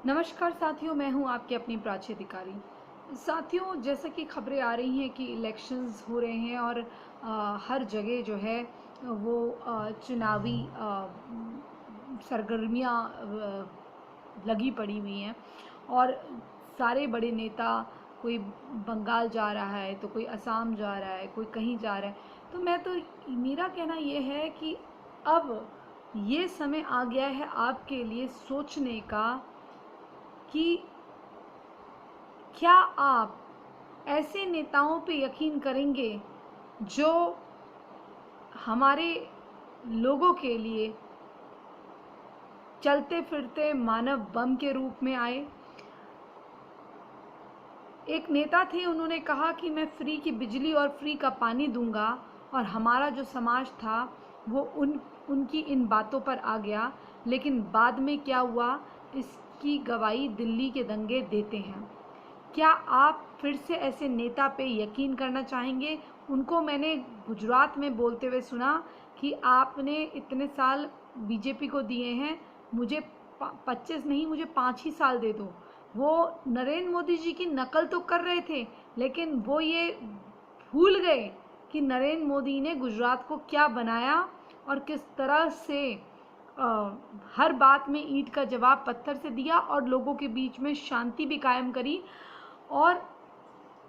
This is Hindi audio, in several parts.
नमस्कार साथियों, मैं हूं आपकी अपनी प्राची अधिकारी। साथियों, जैसा कि खबरें आ रही हैं कि इलेक्शंस हो रहे हैं और हर जगह जो है वो चुनावी सरगर्मियां लगी पड़ी हुई हैं और सारे बड़े नेता, कोई बंगाल जा रहा है तो कोई असम जा रहा है, कोई कहीं जा रहा है। तो मेरा कहना ये है कि अब ये समय आ गया है आपके लिए सोचने का कि क्या आप ऐसे नेताओं पे यकीन करेंगे जो हमारे लोगों के लिए चलते फिरते मानव बम के रूप में आए। एक नेता थे, उन्होंने कहा कि मैं फ्री की बिजली और फ्री का पानी दूंगा, और हमारा जो समाज था वो उनकी इन बातों पर आ गया। लेकिन बाद में क्या हुआ, इसकी गवाही दिल्ली के दंगे देते हैं। क्या आप फिर से ऐसे नेता पे यकीन करना चाहेंगे? उनको मैंने गुजरात में बोलते हुए सुना कि आपने इतने साल बीजेपी को दिए हैं, मुझे 25 नहीं, मुझे 5 ही साल दे दो। वो नरेंद्र मोदी जी की नकल तो कर रहे थे, लेकिन वो ये भूल गए कि नरेंद्र मोदी ने गुजरात को क्या बनाया और किस तरह से हर बात में ईंट का जवाब पत्थर से दिया और लोगों के बीच में शांति भी कायम करी, और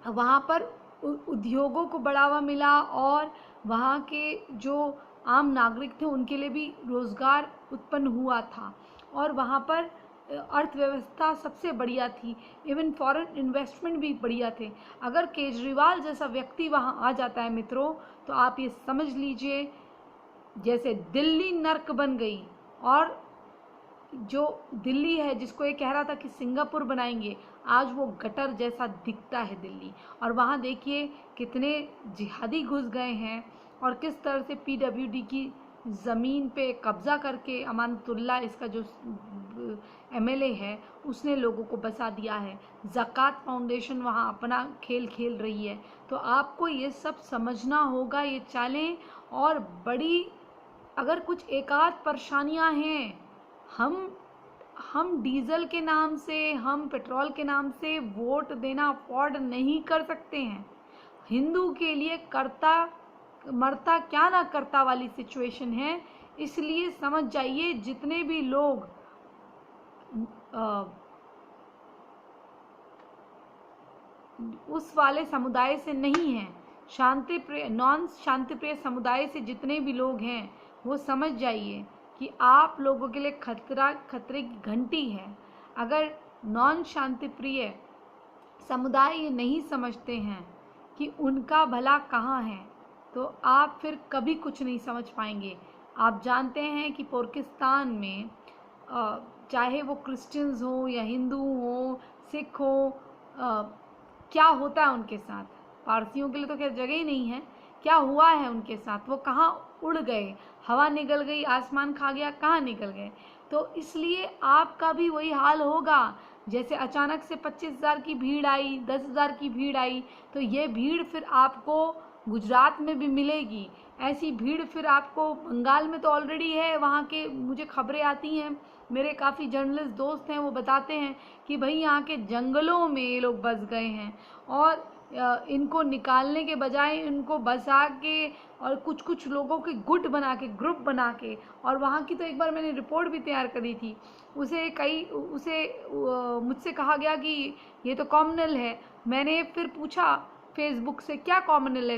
वहाँ पर उद्योगों को बढ़ावा मिला और वहाँ के जो आम नागरिक थे उनके लिए भी रोज़गार उत्पन्न हुआ था, और वहाँ पर अर्थव्यवस्था सबसे बढ़िया थी। इवन फॉरेन इन्वेस्टमेंट भी बढ़िया थे। अगर केजरीवाल जैसा व्यक्ति वहाँ आ जाता है मित्रों, तो आप ये समझ लीजिए जैसे दिल्ली नर्क बन गई। और जो दिल्ली है, जिसको ये कह रहा था कि सिंगापुर बनाएंगे, आज वो गटर जैसा दिखता है दिल्ली। और वहाँ देखिए कितने जिहादी घुस गए हैं और किस तरह से पीडब्ल्यूडी की ज़मीन पे कब्ज़ा करके अमानतुल्ला, इसका जो एमएलए है, उसने लोगों को बसा दिया है। ज़कात फाउंडेशन वहाँ अपना खेल खेल रही है। तो आपको ये सब समझना होगा, ये चालें। और बड़ी अगर कुछ एकाध परेशानियाँ हैं, हम डीजल के नाम से, हम पेट्रोल के नाम से वोट देना अफोर्ड नहीं कर सकते हैं। हिंदू के लिए करता मरता क्या ना करता वाली सिचुएशन है। इसलिए समझ जाइए, जितने भी लोग उस वाले समुदाय से नहीं हैं, शांति प्रिय, नॉन शांति प्रिय समुदाय से जितने भी लोग हैं, वो समझ जाइए कि आप लोगों के लिए खतरे की घंटी है। अगर नॉन शांति प्रिय समुदाय ये नहीं समझते हैं कि उनका भला कहाँ है, तो आप फिर कभी कुछ नहीं समझ पाएंगे। आप जानते हैं कि पाकिस्तान में चाहे वो क्रिश्चियंस हो या हिंदू हो, सिख हो, क्या होता है उनके साथ। पारसियों के लिए तो खैर जगह ही नहीं है। क्या हुआ है उनके साथ, वो कहाँ उड़ गए, हवा निकल गई, आसमान खा गया, कहाँ निकल गए। तो इसलिए आपका भी वही हाल होगा। जैसे अचानक से 25,000 की भीड़ आई, 10,000 की भीड़ आई, तो ये भीड़ फिर आपको गुजरात में भी मिलेगी। ऐसी भीड़ फिर आपको बंगाल में तो ऑलरेडी है। वहाँ के मुझे खबरें आती हैं, मेरे काफ़ी जर्नलिस्ट दोस्त हैं, वो बताते हैं कि भाई यहाँ के जंगलों में ये लोग बस गए हैं, और इनको निकालने के बजाय इनको बसा के और कुछ कुछ लोगों के गुट बना के, ग्रुप बना के। और वहाँ की तो एक बार मैंने रिपोर्ट भी तैयार करी थी, उसे मुझसे कहा गया कि ये तो कॉमनल है। मैंने फिर पूछा फेसबुक से, क्या कॉमनल है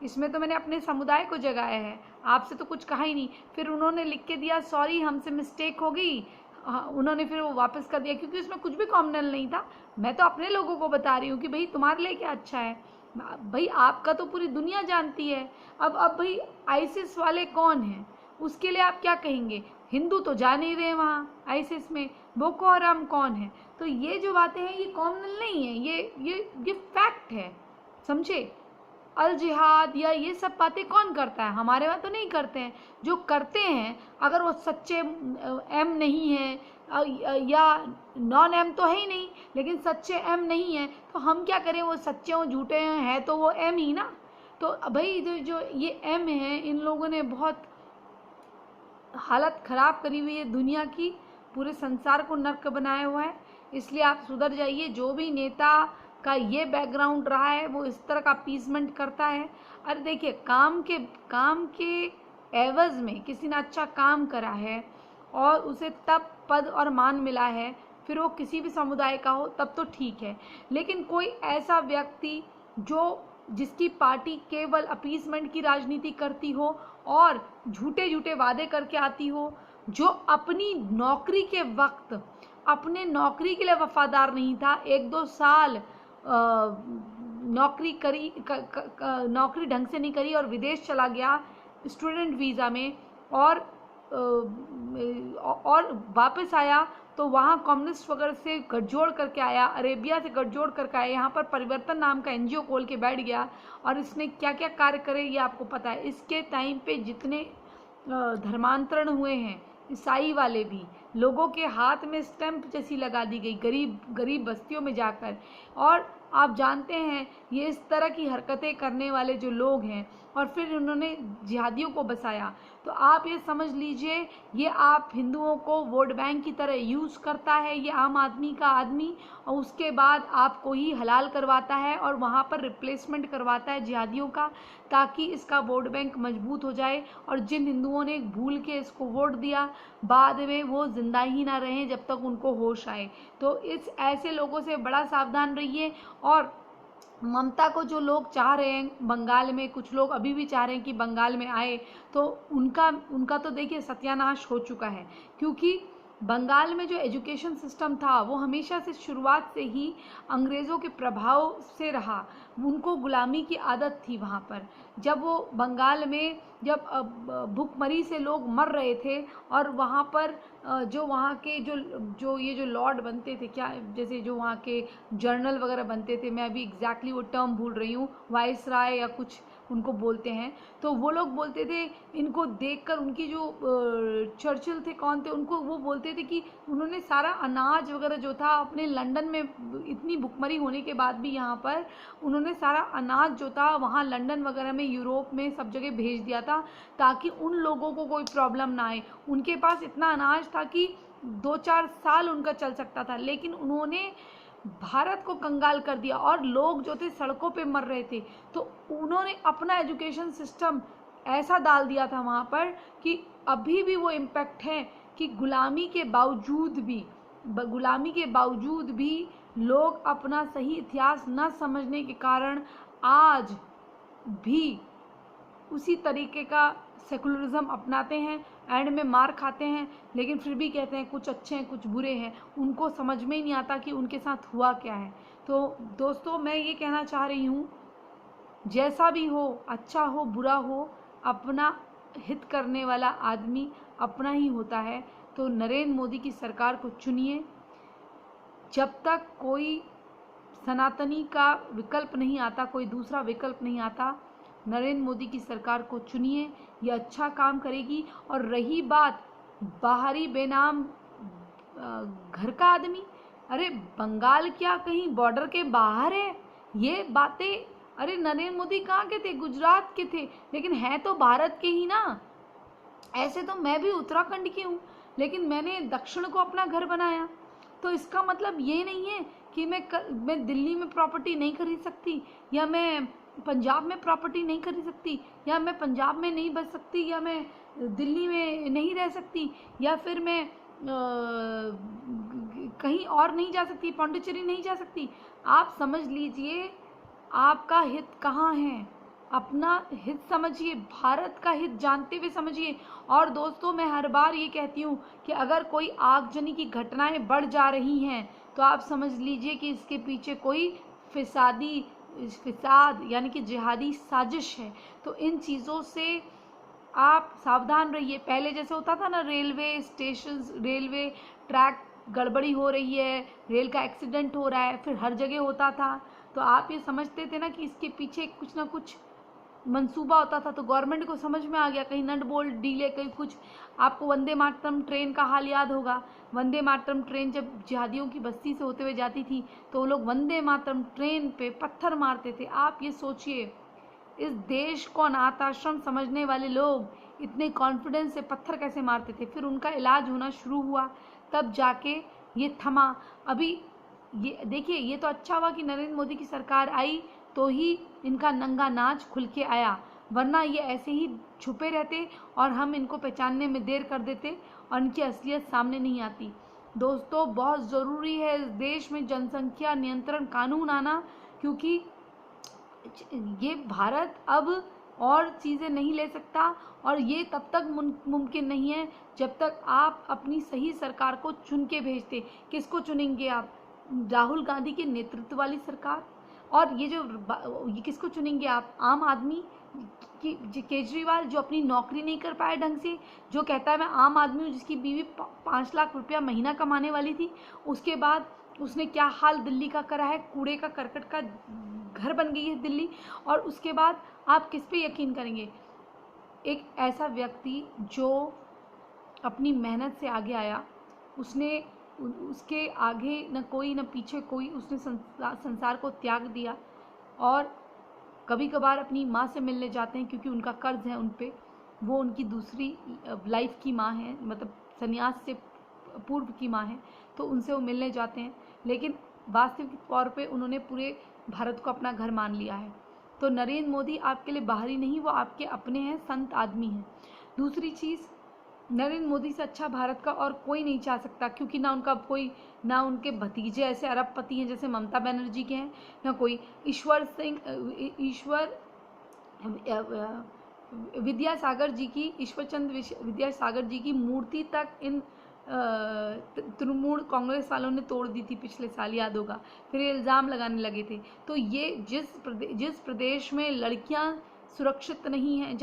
इसमें तो मैंने अपने समुदाय को जगाया है, आपसे तो कुछ कहा ही नहीं। फिर उन्होंने लिख के दिया, सॉरी हमसे मिस्टेक हो गई। उन्होंने फिर वो वापस कर दिया, क्योंकि उसमें कुछ भी कॉमनल नहीं था। मैं तो अपने लोगों को बता रही हूँ कि भाई तुम्हारे लिए क्या अच्छा है, भाई आपका तो पूरी दुनिया जानती है। अब भाई आईसिस वाले कौन हैं, उसके लिए आप क्या कहेंगे? हिंदू तो जा नहीं रहे वहाँ आईसिस में। बोको हराम कौन है? तो ये जो बातें हैं, ये कॉमनल नहीं है, ये फैक्ट है, समझे। अल जिहाद या ये सब बातें कौन करता है? हमारे वहाँ तो नहीं करते हैं। जो करते हैं, अगर वो सच्चे एम नहीं है या नॉन एम तो है ही नहीं, लेकिन सच्चे एम नहीं है, तो हम क्या करें? वो सच्चे हो झूठे हैं तो वो एम ही ना। तो भाई जो ये एम है, इन लोगों ने बहुत हालत ख़राब करी हुई है दुनिया की, पूरे संसार को नर्क बनाया हुआ है। इसलिए आप सुधर जाइए। जो भी नेता का ये बैकग्राउंड रहा है वो इस तरह का अपीसमेंट करता है। अरे देखिए, काम के एवज में किसी ने अच्छा काम करा है और उसे तब पद और मान मिला है, फिर वो किसी भी समुदाय का हो, तब तो ठीक है। लेकिन कोई ऐसा व्यक्ति जिसकी पार्टी केवल अपीसमेंट की राजनीति करती हो और झूठे झूठे वादे करके आती हो, जो अपनी नौकरी के वक्त अपने नौकरी के लिए वफादार नहीं था, 1-2 साल नौकरी ढंग से नहीं करी और विदेश चला गया स्टूडेंट वीज़ा में, और वापस आया तो वहाँ कम्युनिस्ट वगैरह से गठजोड़ करके आया, अरेबिया से गठजोड़ करके आया, यहाँ पर परिवर्तन नाम का एनजीओ खोल के बैठ गया और इसने क्या क्या कार्य करे ये आपको पता है। इसके टाइम पे जितने धर्मांतरण हुए हैं, ईसाई वाले भी, लोगों के हाथ में स्टैंप जैसी लगा दी गई गरीब बस्तियों में जाकर। और आप जानते हैं ये इस तरह की हरकतें करने वाले जो लोग हैं, और फिर उन्होंने जिहादियों को बसाया। तो आप ये समझ लीजिए, ये आप हिंदुओं को वोट बैंक की तरह यूज़ करता है ये आम आदमी का आदमी, और उसके बाद आपको ही हलाल करवाता है और वहाँ पर रिप्लेसमेंट करवाता है जिहादियों का, ताकि इसका वोट बैंक मजबूत हो जाए। और जिन हिंदुओं ने भूल के इसको वोट दिया, बाद में वो जिंदा ही ना रहें जब तक उनको होश आए। तो ऐसे लोगों से बड़ा सावधान रहिए। और ममता को जो लोग चाह रहे हैं बंगाल में, कुछ लोग अभी भी चाह रहे हैं कि बंगाल में आए, तो उनका तो देखिए सत्यानाश हो चुका है। क्योंकि बंगाल में जो एजुकेशन सिस्टम था वो हमेशा से शुरुआत से ही अंग्रेज़ों के प्रभाव से रहा। उनको गुलामी की आदत थी वहाँ पर। जब वो बंगाल में जब भूखमरी से लोग मर रहे थे, और वहाँ पर जो वहाँ के जो लॉर्ड बनते थे, क्या जैसे जो वहाँ के जर्नल वगैरह बनते थे, मैं अभी एग्जैक्टली वो टर्म भूल रही हूँ, वाइसराय या कुछ उनको बोलते हैं, तो वो लोग बोलते थे, इनको देखकर उनकी जो चर्चिल थे, कौन थे, उनको वो बोलते थे कि उन्होंने सारा अनाज वगैरह जो था अपने लंदन में, इतनी भुखमरी होने के बाद भी यहाँ पर उन्होंने सारा अनाज जो था वहाँ लंदन वगैरह में, यूरोप में, सब जगह भेज दिया था, ताकि उन लोगों को कोई प्रॉब्लम ना आए। उनके पास इतना अनाज था कि 2-4 साल उनका चल सकता था। लेकिन उन्होंने भारत को कंगाल कर दिया और लोग जो थे सड़कों पे मर रहे थे। तो उन्होंने अपना एजुकेशन सिस्टम ऐसा डाल दिया था वहाँ पर कि अभी भी वो इम्पैक्ट है कि गुलामी के बावजूद भी लोग अपना सही इतिहास न समझने के कारण आज भी उसी तरीके का सेकुलरिज्म अपनाते हैं, एंड में मार खाते हैं, लेकिन फिर भी कहते हैं कुछ अच्छे हैं कुछ बुरे हैं। उनको समझ में ही नहीं आता कि उनके साथ हुआ क्या है। तो दोस्तों, मैं ये कहना चाह रही हूँ, जैसा भी हो, अच्छा हो बुरा हो, अपना हित करने वाला आदमी अपना ही होता है। तो नरेंद्र मोदी की सरकार को चुनिए। जब तक कोई सनातनी का विकल्प नहीं आता, कोई दूसरा विकल्प नहीं आता, नरेंद्र मोदी की सरकार को चुनिए, ये अच्छा काम करेगी। और रही बात बाहरी बेनाम घर का आदमी, अरे बंगाल क्या कहीं बॉर्डर के बाहर है? ये बातें, अरे नरेंद्र मोदी कहाँ के थे? गुजरात के थे, लेकिन हैं तो भारत के ही ना। ऐसे तो मैं भी उत्तराखंड की हूँ, लेकिन मैंने दक्षिण को अपना घर बनाया। तो इसका मतलब ये नहीं है कि मैं दिल्ली में प्रॉपर्टी नहीं खरीद सकती, या मैं पंजाब में प्रॉपर्टी नहीं खरीद सकती, या मैं पंजाब में नहीं बस सकती, या मैं दिल्ली में नहीं रह सकती, या फिर मैं कहीं और नहीं जा सकती, पौंडीचेरी नहीं जा सकती। आप समझ लीजिए आपका हित कहाँ है, अपना हित समझिए, भारत का हित जानते हुए समझिए। और दोस्तों, मैं हर बार ये कहती हूँ कि अगर कोई आगजनी की घटनाएं बढ़ जा रही हैं, तो आप समझ लीजिए कि इसके पीछे कोई फिसाद यानी कि जिहादी साजिश है। तो इन चीज़ों से आप सावधान रहिए। पहले जैसे होता था ना, रेलवे स्टेशन, रेलवे ट्रैक गड़बड़ी हो रही है, रेल का एक्सीडेंट हो रहा है, फिर हर जगह होता था, तो आप ये समझते थे ना कि इसके पीछे कुछ ना कुछ मंसूबा होता था। तो गवर्नमेंट को समझ में आ गया, कहीं नट बोल्ट डीले, कहीं कुछ। आपको वंदे मातरम ट्रेन का हाल याद होगा। वंदे मातरम ट्रेन जब जिहादियों की बस्ती से होते हुए जाती थी, तो वो लोग वंदे मातरम ट्रेन पे पत्थर मारते थे। आप ये सोचिए, इस देश को अनाथ आश्रम समझने वाले लोग इतने कॉन्फिडेंस से पत्थर कैसे मारते थे। फिर उनका इलाज होना शुरू हुआ, तब जाके ये थमा। अभी ये देखिए, ये तो अच्छा हुआ कि नरेंद्र मोदी की सरकार आई तो ही इनका नंगा नाच खुल के आया, वरना ये ऐसे ही छुपे रहते और हम इनको पहचानने में देर कर देते और इनकी असलियत सामने नहीं आती। दोस्तों, बहुत ज़रूरी है इस देश में जनसंख्या नियंत्रण कानून आना, क्योंकि ये भारत अब और चीज़ें नहीं ले सकता, और ये तब तक मुमकिन नहीं है जब तक आप अपनी सही सरकार को चुन के भेजते। किसको चुनेंगे आप? राहुल गांधी के नेतृत्व वाली सरकार। और ये किसको चुनेंगे आप? आम आदमी कि केजरीवाल जो अपनी नौकरी नहीं कर पाया ढंग से, जो कहता है मैं आम आदमी हूँ, जिसकी बीवी 5 लाख रुपया महीना कमाने वाली थी, उसके बाद उसने क्या हाल दिल्ली का करा है, कूड़े का करकट का घर बन गई है दिल्ली। और उसके बाद आप किस पे यकीन करेंगे? एक ऐसा व्यक्ति जो अपनी मेहनत से आगे आया, उसके आगे न कोई न पीछे कोई, उसने संसार को त्याग दिया और कभी कभार अपनी माँ से मिलने जाते हैं क्योंकि उनका कर्ज है उन पे, वो उनकी दूसरी लाइफ की माँ है, मतलब संन्यास से पूर्व की माँ है, तो उनसे वो मिलने जाते हैं, लेकिन वास्तविक तौर पे उन्होंने पूरे भारत को अपना घर मान लिया है। तो नरेंद्र मोदी आपके लिए बाहरी नहीं, वो आपके अपने हैं, संत आदमी हैं। दूसरी चीज़, नरेंद्र मोदी से अच्छा भारत का और कोई नहीं चाह सकता, क्योंकि ना उनके भतीजे ऐसे अरबपति हैं जैसे ममता बनर्जी के हैं, ना कोई ईश्वर चंद्र विद्यासागर जी की मूर्ति तक इन तृणमूल कांग्रेस वालों ने तोड़ दी थी पिछले साल, याद होगा। फिर ये इल्ज़ाम लगाने लगे थे। तो ये जिस प्रदेश में लड़कियां सुरक्षित नहीं हैं,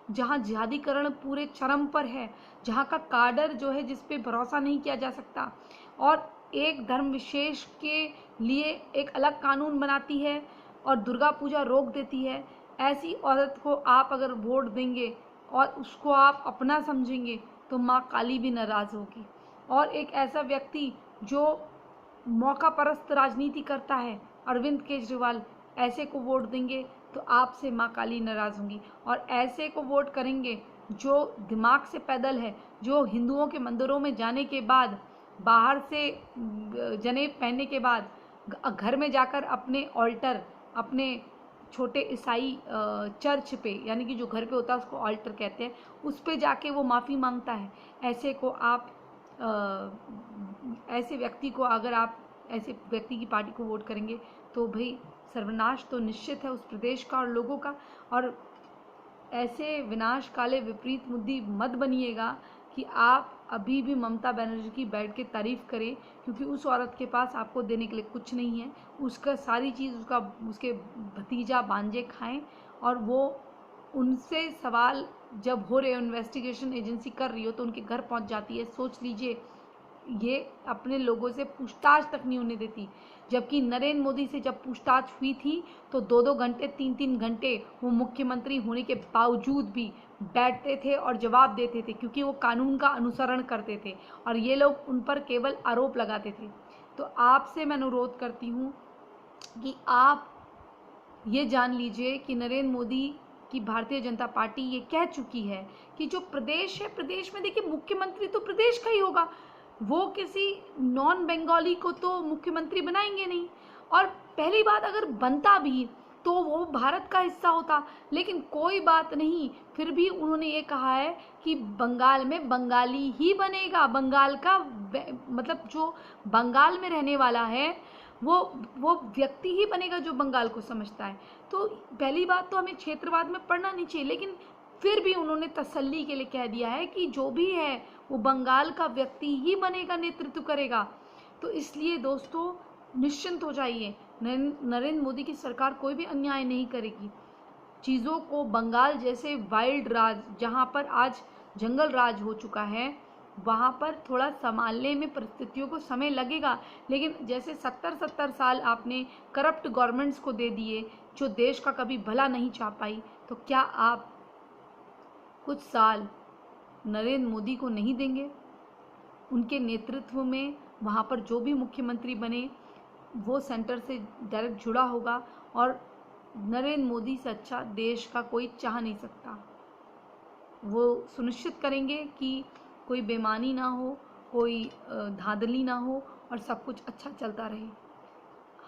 जहाँ जिहादीकरण पूरे चरम पर है, जहाँ का काडर जो है जिस पे भरोसा नहीं किया जा सकता, और एक धर्म विशेष के लिए एक अलग कानून बनाती है और दुर्गा पूजा रोक देती है, ऐसी औरत को आप अगर वोट देंगे और उसको आप अपना समझेंगे तो माँ काली भी नाराज़ होगी। और एक ऐसा व्यक्ति जो मौका परस्त राजनीति करता है, अरविंद केजरीवाल, ऐसे को वोट देंगे तो आपसे माँ काली नाराज़ होंगी। और ऐसे को वोट करेंगे जो दिमाग से पैदल है, जो हिंदुओं के मंदिरों में जाने के बाद, बाहर से जनेब पहनने के बाद घर में जाकर अपने ऑल्टर, अपने छोटे ईसाई चर्च पे, यानी कि जो घर पे होता है उसको ऑल्टर कहते हैं, उस पे जाके वो माफ़ी मांगता है। ऐसे व्यक्ति को अगर आप ऐसे व्यक्ति की पार्टी को वोट करेंगे तो भाई सर्वनाश तो निश्चित है उस प्रदेश का और लोगों का। और ऐसे विनाश काले विपरीत बुद्धि मत बनिएगा कि आप अभी भी ममता बनर्जी की बैठ के तारीफ़ करें, क्योंकि उस औरत के पास आपको देने के लिए कुछ नहीं है। उसका सारी चीज़ उसके भतीजा बांजे खाएं, और वो उनसे सवाल जब हो रहे हो, इन्वेस्टिगेशन एजेंसी कर रही हो, तो उनके घर पहुंच जाती है। सोच लीजिए, ये अपने लोगों से पूछताछ तक नहीं होने देती। जबकि नरेंद्र मोदी से जब पूछताछ हुई थी तो 2-2 घंटे 3-3 घंटे वो मुख्यमंत्री होने के बावजूद भी बैठते थे और जवाब देते थे, क्योंकि वो कानून का अनुसरण करते थे और ये लोग उन पर केवल आरोप लगाते थे। तो आपसे मैं अनुरोध करती हूँ कि आप ये जान लीजिए कि नरेंद्र मोदी की भारतीय जनता पार्टी ये कह चुकी है कि जो प्रदेश है, प्रदेश में देखिए मुख्यमंत्री तो प्रदेश का ही होगा, वो किसी नॉन बंगाली को तो मुख्यमंत्री बनाएंगे नहीं। और पहली बात, अगर बनता भी तो वो भारत का हिस्सा होता, लेकिन कोई बात नहीं, फिर भी उन्होंने ये कहा है कि बंगाल में बंगाली ही बनेगा। बंगाल का मतलब जो बंगाल में रहने वाला है वो व्यक्ति ही बनेगा जो बंगाल को समझता है। तो पहली बात तो हमें क्षेत्रवाद में पढ़ना नहीं चाहिए, लेकिन फिर भी उन्होंने तसल्ली के लिए कह दिया है कि जो भी है वो बंगाल का व्यक्ति ही बनेगा, नेतृत्व करेगा। तो इसलिए दोस्तों निश्चिंत हो जाइए, नरेंद्र मोदी की सरकार कोई भी अन्याय नहीं करेगी। चीज़ों को बंगाल जैसे वाइल्ड राज, जहाँ पर आज जंगल राज हो चुका है, वहाँ पर थोड़ा संभालने में परिस्थितियों को समय लगेगा। लेकिन जैसे 70-70 साल आपने करप्ट गवर्नमेंट्स को दे दिए जो देश का कभी भला नहीं चाह पाई, तो क्या आप कुछ साल नरेंद्र मोदी को नहीं देंगे? उनके नेतृत्व में वहाँ पर जो भी मुख्यमंत्री बने वो सेंटर से डायरेक्ट जुड़ा होगा, और नरेंद्र मोदी से अच्छा देश का कोई चाह नहीं सकता। वो सुनिश्चित करेंगे कि कोई बेईमानी ना हो कोई धांधली ना हो और सब कुछ अच्छा चलता रहे।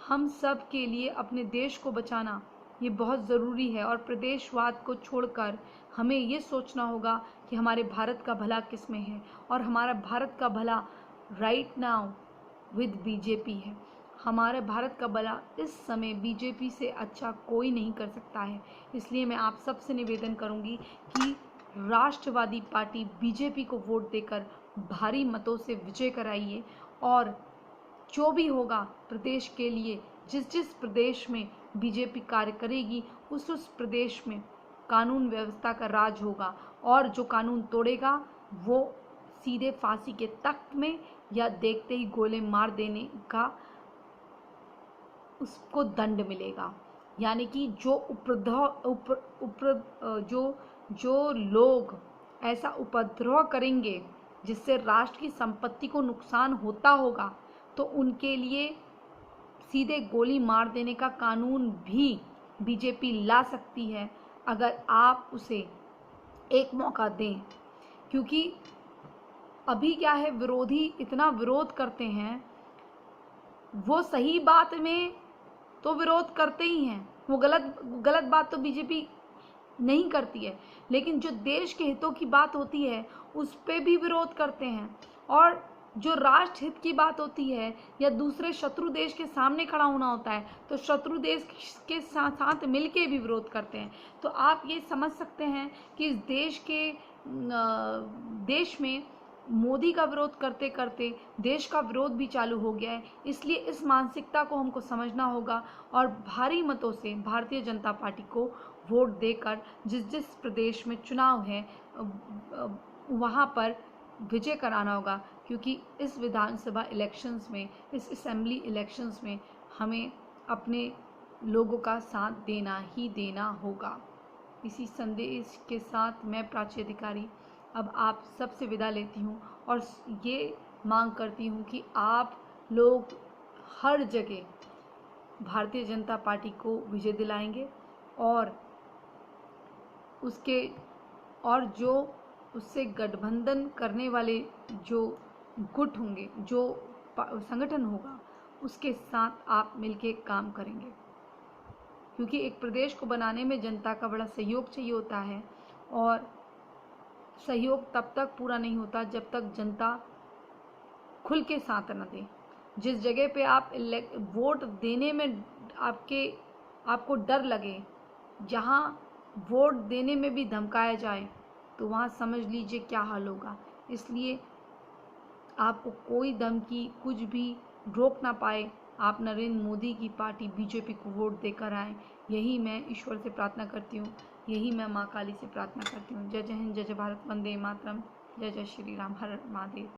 हम सब के लिए अपने देश को बचाना ये बहुत ज़रूरी है और प्रदेशवाद को छोड़कर हमें ये सोचना होगा कि हमारे भारत का भला किस में है, और हमारा भारत का भला राइट नाउ विद बीजेपी है। हमारे भारत का भला इस समय बीजेपी से अच्छा कोई नहीं कर सकता है। इसलिए मैं आप सबसे निवेदन करूंगी कि राष्ट्रवादी पार्टी बीजेपी को वोट देकर भारी मतों से विजय कराइए, और जो भी होगा प्रदेश के लिए, जिस जिस प्रदेश में बीजेपी कार्य करेगी उस प्रदेश में कानून व्यवस्था का राज होगा, और जो कानून तोड़ेगा वो सीधे फांसी के तख्त में या देखते ही गोले मार देने का उसको दंड मिलेगा। यानी कि जो लोग ऐसा उपद्रव करेंगे जिससे राष्ट्र की संपत्ति को नुकसान होता होगा, तो उनके लिए सीधे गोली मार देने का कानून भी बीजेपी ला सकती है, अगर आप उसे एक मौका दें। क्योंकि अभी क्या है, विरोधी इतना विरोध करते हैं, वो सही बात में तो विरोध करते ही हैं, वो गलत बात तो बीजेपी नहीं करती है, लेकिन जो देश के हितों की बात होती है उस पे भी विरोध करते हैं, और जो राष्ट्र हित की बात होती है या दूसरे शत्रु देश के सामने खड़ा होना होता है तो शत्रु देश के साथ मिलके भी विरोध करते हैं। तो आप ये समझ सकते हैं कि इस देश में मोदी का विरोध करते करते देश का विरोध भी चालू हो गया है। इसलिए इस मानसिकता को हमको समझना होगा और भारी मतों से भारतीय जनता पार्टी को वोट देकर जिस जिस प्रदेश में चुनाव है वहाँ पर विजय कराना होगा। क्योंकि इस विधानसभा इलेक्शंस में, इस असेंबली इलेक्शंस में हमें अपने लोगों का साथ देना ही देना होगा। इसी संदेश के साथ मैं प्राची अधिकारी अब आप सबसे विदा लेती हूँ और ये मांग करती हूँ कि आप लोग हर जगह भारतीय जनता पार्टी को विजय दिलाएंगे, और जो उससे गठबंधन करने वाले जो गुट होंगे, जो संगठन होगा, उसके साथ आप मिलके काम करेंगे। क्योंकि एक प्रदेश को बनाने में जनता का बड़ा सहयोग चाहिए होता है, और सहयोग तब तक पूरा नहीं होता जब तक जनता खुल के साथ न दे। जिस जगह पे आप वोट देने में आपको डर लगे, जहाँ वोट देने में भी धमकाया जाए, तो वहाँ समझ लीजिए क्या हाल होगा। इसलिए आपको कोई धमकी कुछ भी रोक ना पाए, आप नरेंद्र मोदी की पार्टी बीजेपी को वोट देकर आएँ। यही मैं ईश्वर से प्रार्थना करती हूँ, यही मैं माँ काली से प्रार्थना करती हूँ। जय जय हिंद, जय जय भारत, वंदे मातरम, जय जय श्री राम, हर हर महादेव।